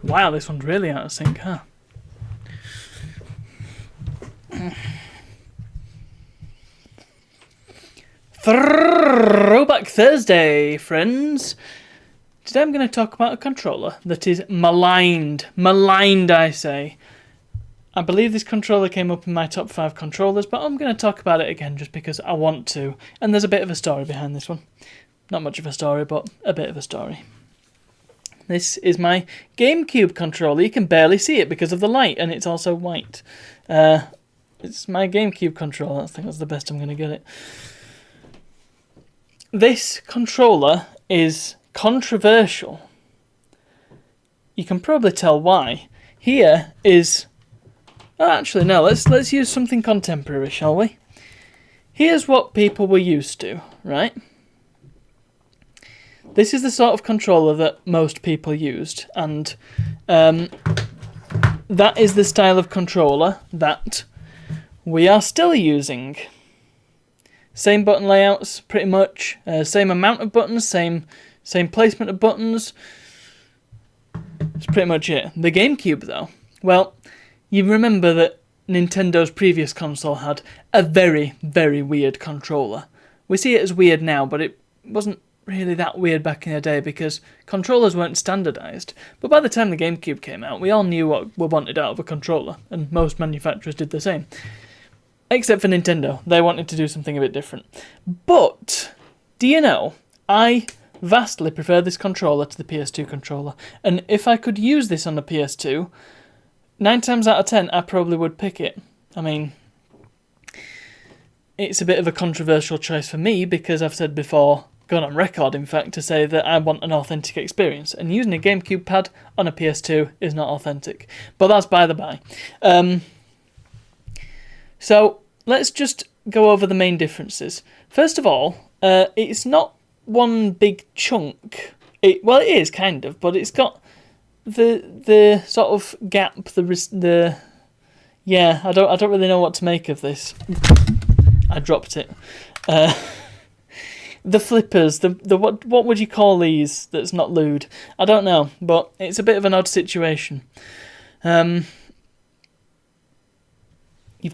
Wow, this one's really out of sync, huh? Throwback Thursday, friends. Today I'm going to talk about a controller that is maligned. Maligned, I say. I believe this controller came up in my top 5 controllers, but I'm going to talk about it again just because I want to. And there's a bit of a story behind this one. Not much of a story, but a bit of a story. This is my GameCube controller. You can barely see it because of the light, and it's also white. It's my GameCube controller. I think that's the best I'm going to get it. This controller is controversial. You can probably tell why. Here is... Oh, actually, no. Let's use something contemporary, shall we? Here's what people were used to, right? This is the sort of controller that most people used, and that is the style of controller that we are still using. Same button layouts, pretty much. Same amount of buttons, same placement of buttons. That's pretty much it. The GameCube, though. Well, you remember that Nintendo's previous console had a very, very weird controller. We see it as weird now, but it wasn't really that weird back in the day because controllers weren't standardised. But by the time the GameCube came out, we all knew what we wanted out of a controller, and most manufacturers did the same. Except for Nintendo. They wanted to do something a bit different. But, do you know, I vastly prefer this controller to the PS2 controller. And if I could use this on the PS2, 9 times out of 10, I probably would pick it. I mean, it's a bit of a controversial choice for me because I've said before, gone on record in fact, to say that I want an authentic experience. And using a GameCube pad on a PS2 is not authentic. But that's by the by. So, let's just go over the main differences. First of all, it's not one big chunk. Well, it is, kind of, but it's got the sort of gap, yeah, I don't really know what to make of this. I dropped it. The flippers, what would you call these that's not lewd? I don't know, but it's a bit of an odd situation. You've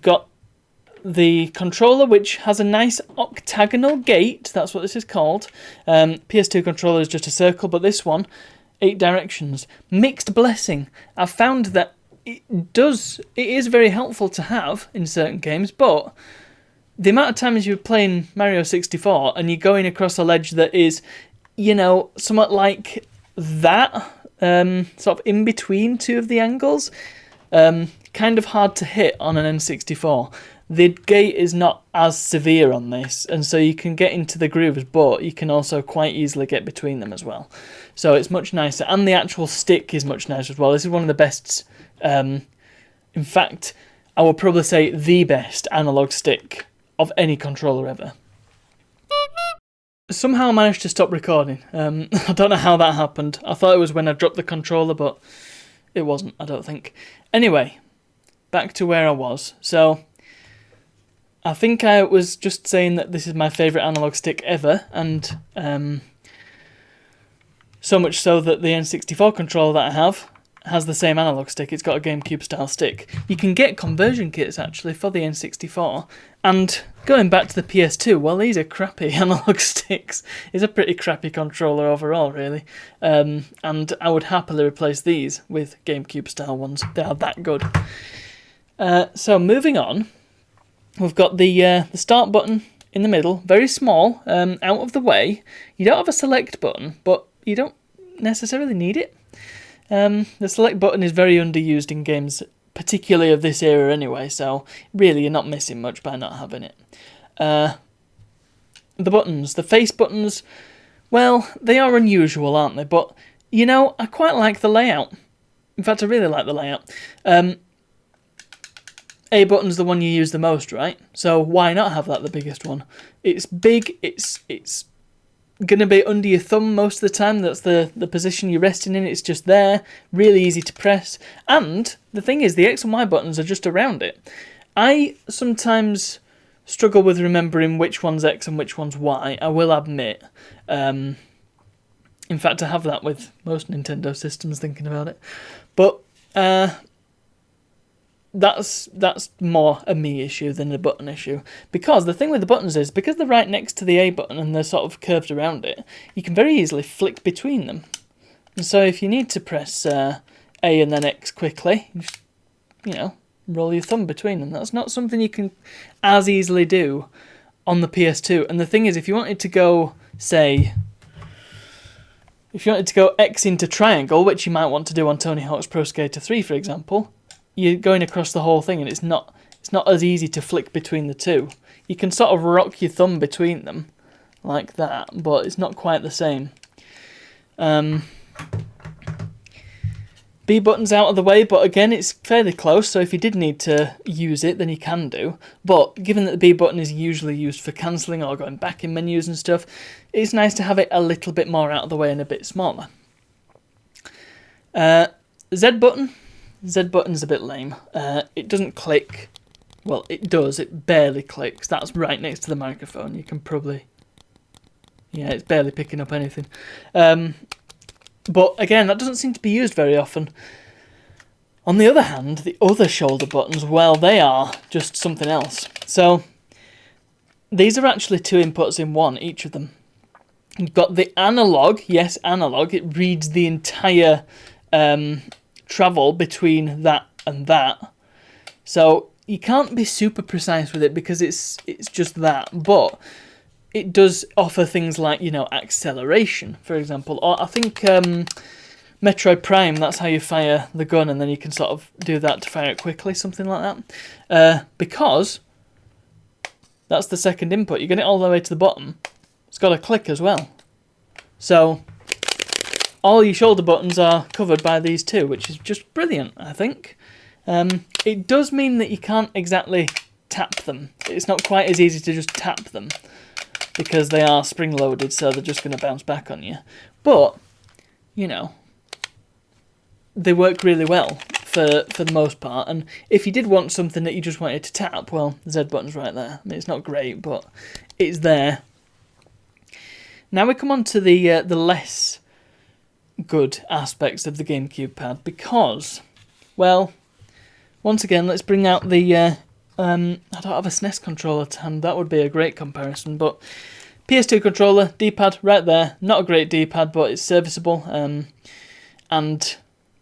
got the controller, which has a nice octagonal gate. That's what this is called. PS2 controller is just a circle, but this one, 8 directions. Mixed blessing. I've found that it is very helpful to have in certain games, but the amount of times you're playing Mario 64 and you're going across a ledge that is, you know, somewhat like that, sort of in between two of the angles, kind of hard to hit on an N64. The gate is not as severe on this, and so you can get into the grooves, but you can also quite easily get between them as well. So it's much nicer, and the actual stick is much nicer as well. This is one of the best, in fact, I would probably say the best analog stick of any controller ever. Somehow I managed to stop recording. I don't know how that happened. I thought it was when I dropped the controller, but it wasn't, I don't think. Anyway, back to where I was. So, I think I was just saying that this is my favourite analog stick ever, and so much so that the N64 controller that I have has the same analog stick. It's got a GameCube style stick. You can get conversion kits actually for the N64, and going back to the PS2, well, these are crappy analog sticks. It's a pretty crappy controller overall, really, and I would happily replace these with GameCube style ones. They are that good. So moving on, we've got the start button in the middle, very small, out of the way. You don't have a select button, but you don't necessarily need it. The select button is very underused in games, particularly of this era anyway, so really you're not missing much by not having it. The buttons, the face buttons, well, they are unusual, aren't they? But, you know, I quite like the layout. In fact, I really like the layout. A button's the one you use the most, right? So why not have that the biggest one? It's big, it's going to be under your thumb most of the time. That's the position you're resting in. It's just there, really easy to press. And the thing is, the X and Y buttons are just around it. I sometimes struggle with remembering which one's X and which one's Y, I will admit. In fact, I have that with most Nintendo systems, thinking about it. But that's more a me issue than a button issue. Because the thing with the buttons is, because they're right next to the A button and they're sort of curved around it, you can very easily flick between them. And so if you need to press A and then X quickly, you just, roll your thumb between them. That's not something you can as easily do on the PS2. And the thing is, if you wanted to go, say, X into triangle, which you might want to do on Tony Hawk's Pro Skater 3, for example, you're going across the whole thing, and it's not as easy to flick between the two. You can sort of rock your thumb between them, like that, but it's not quite the same. B button's out of the way, but again, it's fairly close, so if you did need to use it, then you can do. But given that the B button is usually used for cancelling or going back in menus and stuff, it's nice to have it a little bit more out of the way and a bit smaller. Z button's a bit lame. It doesn't click. Well, it does, it barely clicks. That's right next to the microphone. You can probably... Yeah, it's barely picking up anything. But again, that doesn't seem to be used very often. On the other hand, the other shoulder buttons, well, they are just something else. So, these are actually 2 inputs in one, each of them. You've got the analog, yes, analog, it reads the entire travel between that and that. So, you can't be super precise with it because it's just that, but it does offer things like, acceleration, for example. Or I think Metroid Prime, that's how you fire the gun, and then you can sort of do that to fire it quickly, something like that. Because that's the second input. You get it all the way to the bottom. It's got a click as well. So all your shoulder buttons are covered by these 2, which is just brilliant, I think. It does mean that you can't exactly tap them. It's not quite as easy to just tap them, because they are spring-loaded, so they're just going to bounce back on you. But, they work really well for the most part. And if you did want something that you just wanted to tap, well, the Z button's right there. I mean, it's not great, but it's there. Now we come on to the less good aspects of the GameCube pad, because, well, once again, let's bring out the... I don't have a SNES controller to hand, that would be a great comparison, but PS2 controller, D-pad right there, not a great D-pad, but it's serviceable, and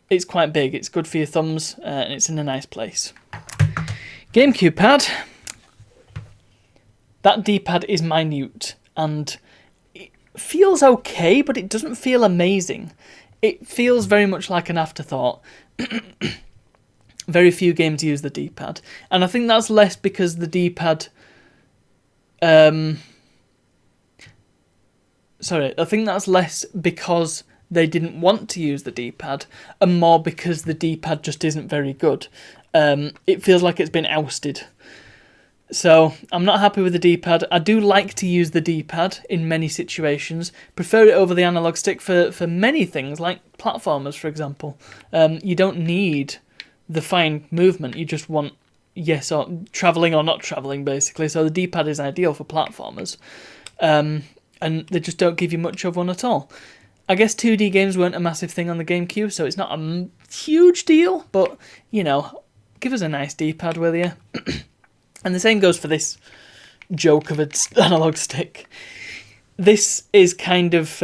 it's quite big, it's good for your thumbs, and it's in a nice place. GameCube pad, that D-pad is minute, and it feels okay, but it doesn't feel amazing. It feels very much like an afterthought. Very few games use the D-pad. And I think that's less because the D-pad... I think that's less because they didn't want to use the D-pad, and more because the D-pad just isn't very good. It feels like it's been ousted. So, I'm not happy with the D-pad. I do like to use the D-pad in many situations. Prefer it over the analog stick for many things, like platformers, for example. You don't need the fine movement, you just want yes or travelling or not travelling, basically. So the D-pad is ideal for platformers, and they just don't give you much of one at all. I guess 2D games weren't a massive thing on the GameCube, so it's not a huge deal, but, give us a nice D-pad, will you? And the same goes for this joke of an analog stick. This is kind of...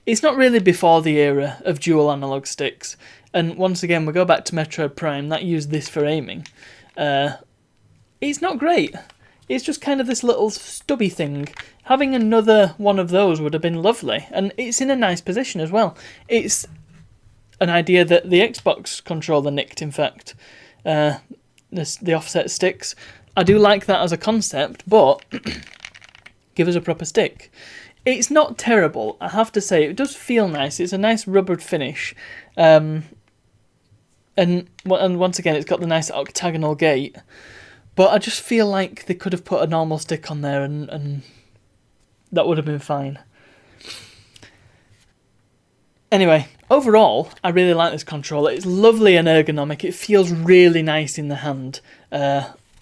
it's not really before the era of dual analog sticks. And once again, we go back to Metroid Prime, that used this for aiming. It's not great. It's just kind of this little stubby thing. Having another one of those would have been lovely. And it's in a nice position as well. It's an idea that the Xbox controller nicked, in fact. The offset sticks. I do like that as a concept, but give us a proper stick. It's not terrible, I have to say. It does feel nice. It's a nice rubbered finish. And once again, it's got the nice octagonal gate. But I just feel like they could have put a normal stick on there and that would have been fine. Anyway, overall, I really like this controller. It's lovely and ergonomic. It feels really nice in the hand.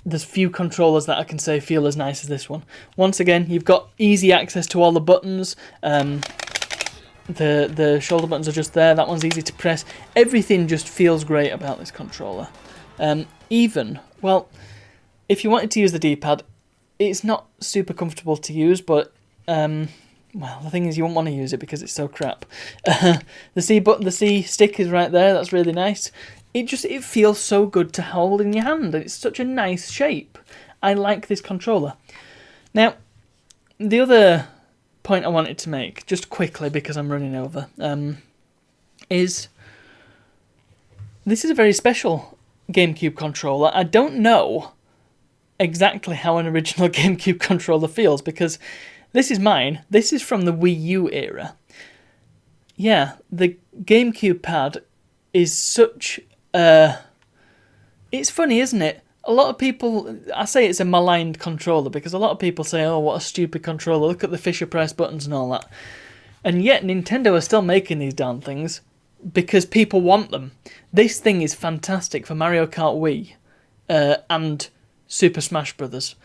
there's few controllers that I can say feel as nice as this one. Once again, you've got easy access to all the buttons. The shoulder buttons are just there. That one's easy to press. Everything just feels great about this controller. Well, if you wanted to use the D-pad, it's not super comfortable to use, but well, the thing is, you won't want to use it because it's so crap. The C button, the C stick is right there. That's really nice. It feels so good to hold in your hand, and it's such a nice shape. I like this controller. Now, the other point I wanted to make, just quickly because I'm running over, is this is a very special GameCube controller. I don't know exactly how an original GameCube controller feels, because this is mine. This is from the Wii U era. Yeah, the GameCube pad is such a... It's funny, isn't it? A lot of people... I say it's a maligned controller because a lot of people say, oh, what a stupid controller. Look at the Fisher-Price buttons and all that. And yet Nintendo are still making these darn things because people want them. This thing is fantastic for Mario Kart Wii and Super Smash Brothers.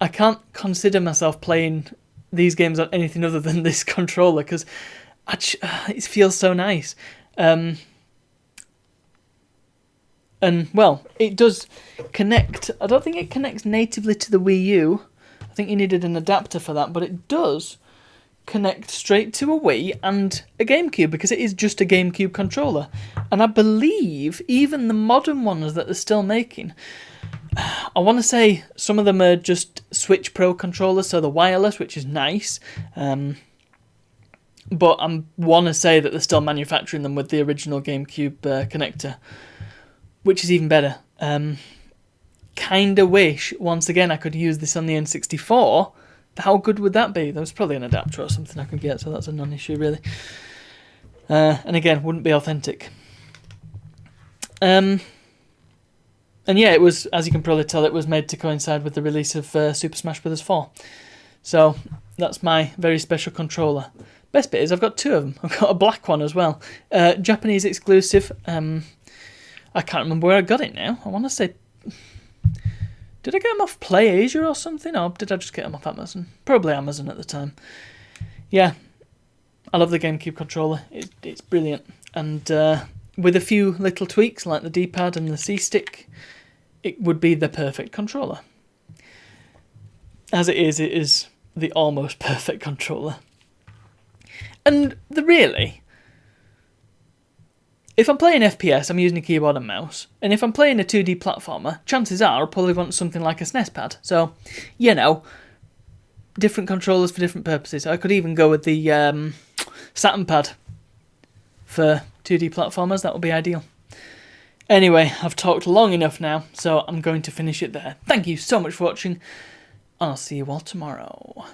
I can't consider myself playing these games on anything other than this controller because it feels so nice. And, well, it does connect. I don't think it connects natively to the Wii U. I think you needed an adapter for that, but it does connect straight to a Wii and a GameCube because it is just a GameCube controller. And I believe even the modern ones that they're still making, I want to say some of them are just Switch Pro controllers, so the wireless, which is nice. But I want to say that they're still manufacturing them with the original GameCube connector, which is even better. Kinda wish, once again, I could use this on the N64. How good would that be? There was probably an adapter or something I could get, so that's a non-issue, really. And again, wouldn't be authentic. And yeah, it was, as you can probably tell, it was made to coincide with the release of Super Smash Bros. 4. So that's my very special controller. Best bit is I've got two of them. I've got a black one as well. Japanese exclusive. I can't remember where I got it now. I want to say... Did I get them off PlayAsia or something? Or did I just get them off Amazon? Probably Amazon at the time. Yeah, I love the GameCube controller. It's brilliant. And with a few little tweaks like the D-pad and the C-stick, it would be the perfect controller. As it is the almost perfect controller. And if I'm playing FPS, I'm using a keyboard and mouse. And if I'm playing a 2D platformer, chances are I'll probably want something like a SNES pad. So, different controllers for different purposes. I could even go with the Saturn pad for 2D platformers. That would be ideal. Anyway, I've talked long enough now, so I'm going to finish it there. Thank you so much for watching, and I'll see you all tomorrow.